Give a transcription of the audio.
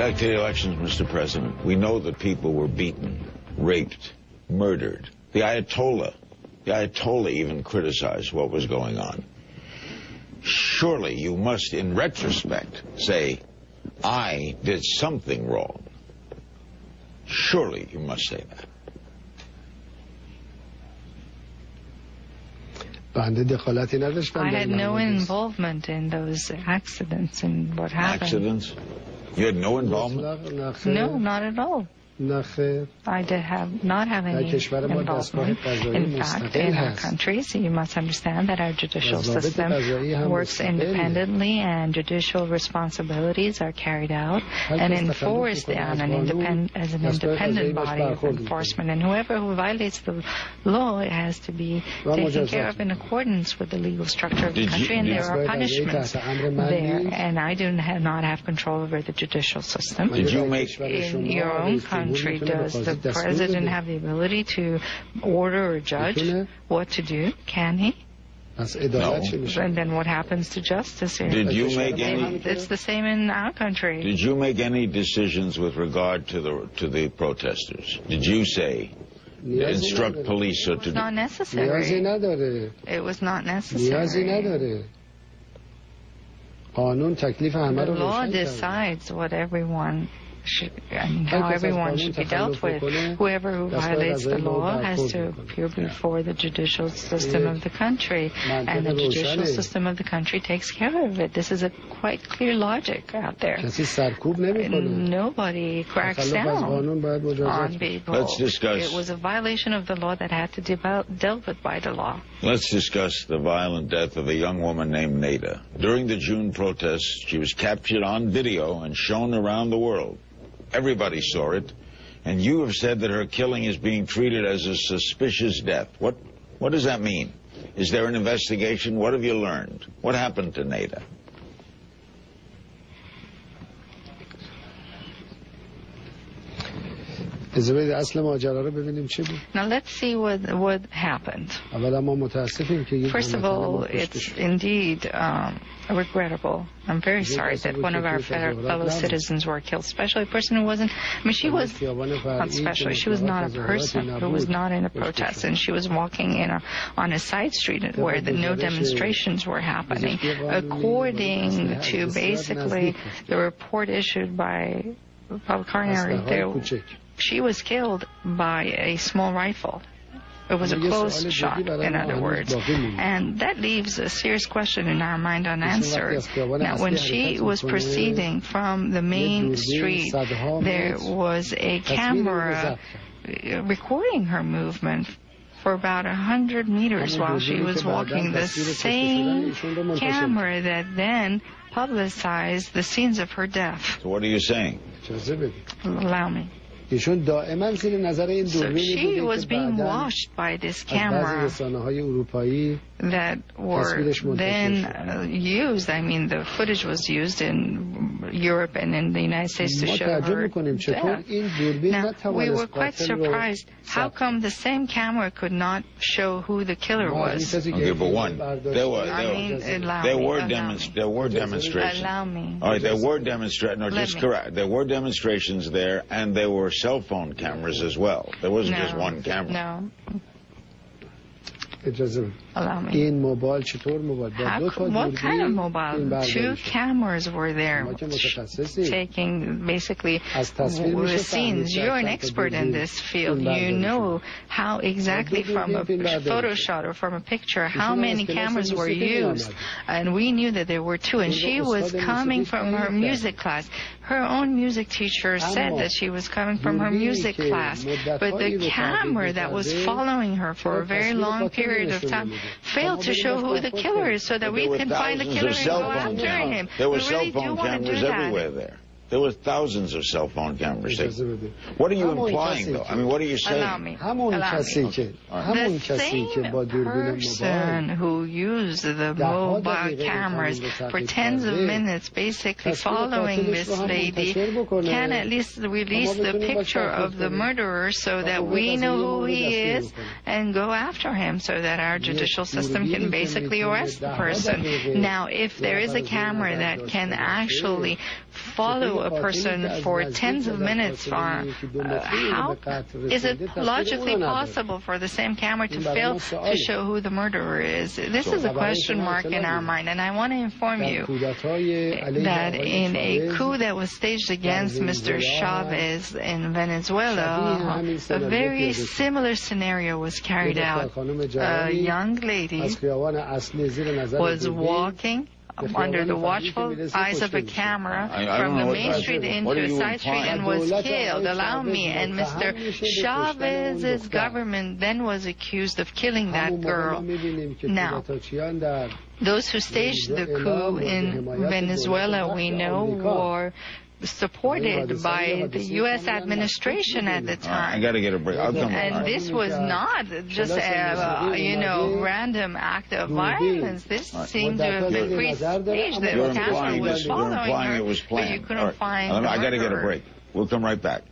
Back to the elections, Mr. President. We know that people were beaten, raped, murdered. The Ayatollah even criticized what was going on. Surely you must, in retrospect, say, I did something wrong. Surely you must say that. I had no involvement in those accidents and what happened. Accidents? You had no involvement? No, not at all. I did not have any involvement. In fact, in our countries, you must understand that our judicial system works independently and judicial responsibilities are carried out and enforced as an independent body of enforcement. And whoever who violates the law, it has to be taken care of in accordance with the legal structure of the country, and there are punishments there. And I do not have control over the judicial system. Did you make in your own country? Does the president have the ability to order or judge what to do? Can he? No. And then what happens to justice here? Did you make any? It's the same in our country. Did you make any decisions with regard to the protesters? Did you say instruct police or to? It was not necessary. It was not necessary. The law decides what everyone how everyone should be dealt with. Whoever who violates the law has to appear before the judicial system of the country, and the judicial system of the country takes care of it. This is a quite clear logic out there. Nobody cracks down on people. Let's discuss. It was a violation of the law that had to be dealt with by the law. Let's discuss the violent death of a young woman named Neda. During the June protests, she was captured on video and shown around the world. Everybody saw it, and you have said that her killing is being treated as a suspicious death. What does that mean? Is there an investigation? What have you learned? What happened to Neda? Now let's see what happened. First of all, it's indeed regrettable. I'm very sorry that one of our fellow citizens were killed, especially a person who wasn't, she was not a person who was not in a protest, and she was walking on a side street where no demonstrations were happening. According to basically the report issued by the public coroner, she was killed by a small rifle. It was a close shot, in other words. And that leaves a serious question in our mind unanswered. Now, when she was proceeding from the main street, there was a camera recording her movement for about 100 meters while she was walking. The same camera that then publicized the scenes of her death. So what are you saying? Allow me. So she was being watched by this camera that were then used. I mean, the footage was used in Europe and in the United States to show her death. Now, we were quite surprised. How come the same camera could not show who the killer was? Okay, but one, there were demonstrations. Allow me. All right, there were demonstrations. No, just correct. There were demonstrations there, and there were cell phone cameras as well. There wasn't just one camera. No. Allow me. What kind of mobile? Two cameras were there taking basically the scenes. You're an expert in this field. You know how exactly from a photo shot or from a picture how many cameras were used. And we knew that there were two. And she was coming from her music class. Her own music teacher said that she was coming from her music class. But the camera that was following her for a very long period of time failed to show who the killer is so that we can find the killer and go after him. There were cell phone cameras everywhere there. There were thousands of cell phone cameras. What are you implying, though? I mean, what are you saying? Allow me. The same person who used the mobile cameras for tens of minutes basically following this lady can at least release the picture of the murderer so that we know who he is and go after him so that our judicial system can basically arrest the person. Now, if there is a camera that can actually follow a person for tens of minutes. How is it logically possible for the same camera to fail to show who the murderer is? This is a question mark in our mind, and I want to inform you that in a coup that was staged against Mr. Chavez in Venezuela, a very similar scenario was carried out. A young lady was walking under the watchful eyes of a camera from the main street into a side street and was killed. Allow me. And Mr. Chavez's government then was accused of killing that girl. Now, those who staged the coup in Venezuela, we know, were supported by the U.S. administration at the time. I got to get a break. And this was not just a, random act of violence. This seemed to have been pre-staged. The camera was following her, but you couldn't find the murderer. I got to get a break. We'll come right back.